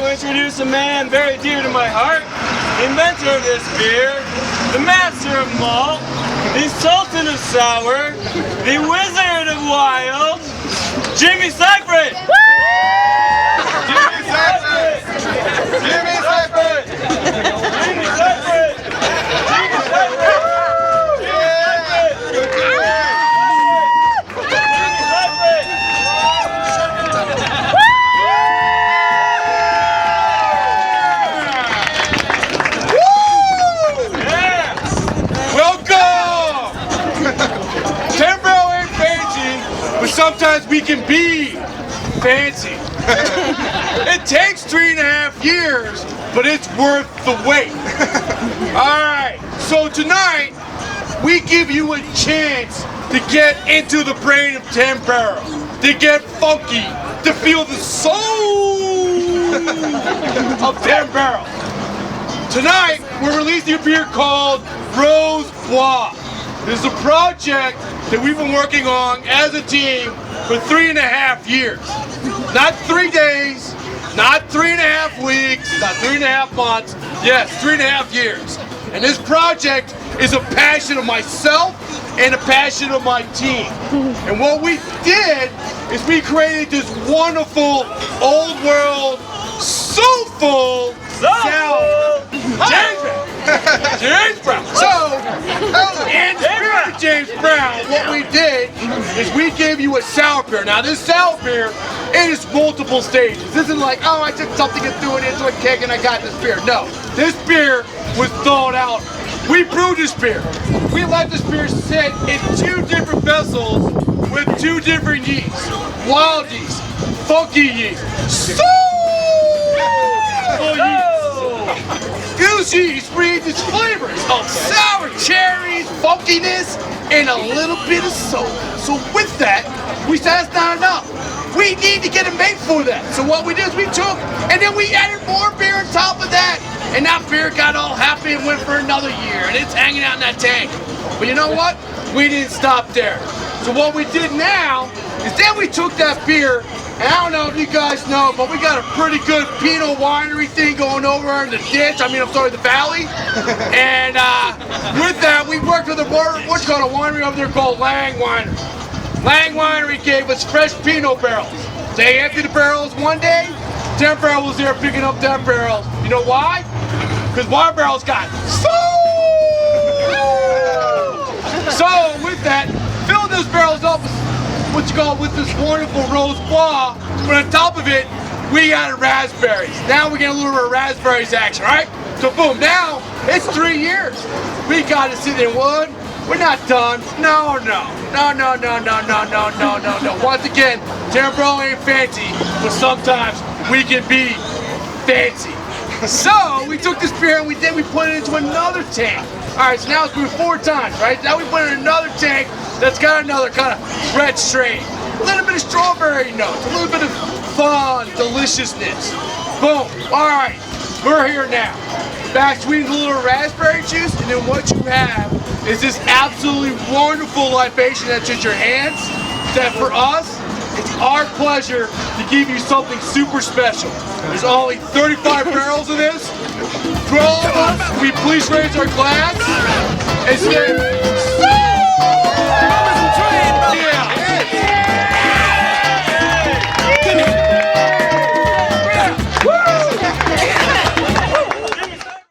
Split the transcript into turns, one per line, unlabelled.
to introduce a man very dear to my heart, the inventor of this beer, the master of malt, the sultan of sour, the wizard of wild, Jimmy Seifert! Jimmy Seifert! Jimmy Seifert! Jimmy Seifert! Jimmy Seifert!
Sometimes we can be fancy. It takes 3.5 years, but it's worth the wait. Alright, so tonight, we give you a chance to get into the brain of 10 Barrel, to get funky, to feel the soul of 10 Barrel. Tonight, we're releasing a beer called Bois. This is a project that we've been working on as a team for 3.5 years. Not 3 days, not 3.5 weeks, not 3.5 months, yes, 3.5 years. And this project is a passion of myself and a passion of my team. And what we did is we created this wonderful, old world, soulful sound. James Brown. So, in spirit of James Brown, what we did is we gave you a sour beer. Now, this sour beer, it is multiple stages. This isn't like, oh, I took something and threw it into a keg and I got this beer. No, this beer was thawed out. We brewed this beer. We let this beer sit in 2 different vessels with 2 different yeasts. Wild yeast, funky yeast, soulful yeast. Goose yeast breathes its flavors of sour cherries, funkiness, and a little bit of soda. So with that, we said that's not enough. We need to get it made for that. So what we did is we took, and then we added more beer on top of that. And that beer got all happy and went for another year. And it's hanging out in that tank. But you know what? We didn't stop there. So what we did now is then we took that beer, and I don't know if you guys know, but we got a pretty good Pinot winery thing going over in the ditch. I mean, I'm sorry, the valley. And with that, we worked with a winery over there called Lang Winery. Lang Winery gave us fresh Pinot barrels. They emptied the barrels one day. 10 Barrel was there picking up 10 barrels. You know why? Because my barrels got sold. So with that, fill those barrels up with this wonderful Bois, but on top of it, we added raspberries. Now we get a little bit of raspberries action, right? So boom, now it's 3 years. We got to sit in wood. We're not done. No. Once again, 10 Barrel ain't fancy, but sometimes we can be fancy. So we took this beer and we put it into another tank. All right, so now it's brewed 4 times, right? Now we put it in another tank that's got another kind of red strain. A little bit of strawberry notes, a little bit of fun, deliciousness. Boom. All right, we're here now. Back sweetened a little raspberry juice, and then what you have is this absolutely wonderful libation that's in your hands. That for us, it's our pleasure to give you something super special. There's only 35 barrels of this. For all of us, we please raise our glass and say,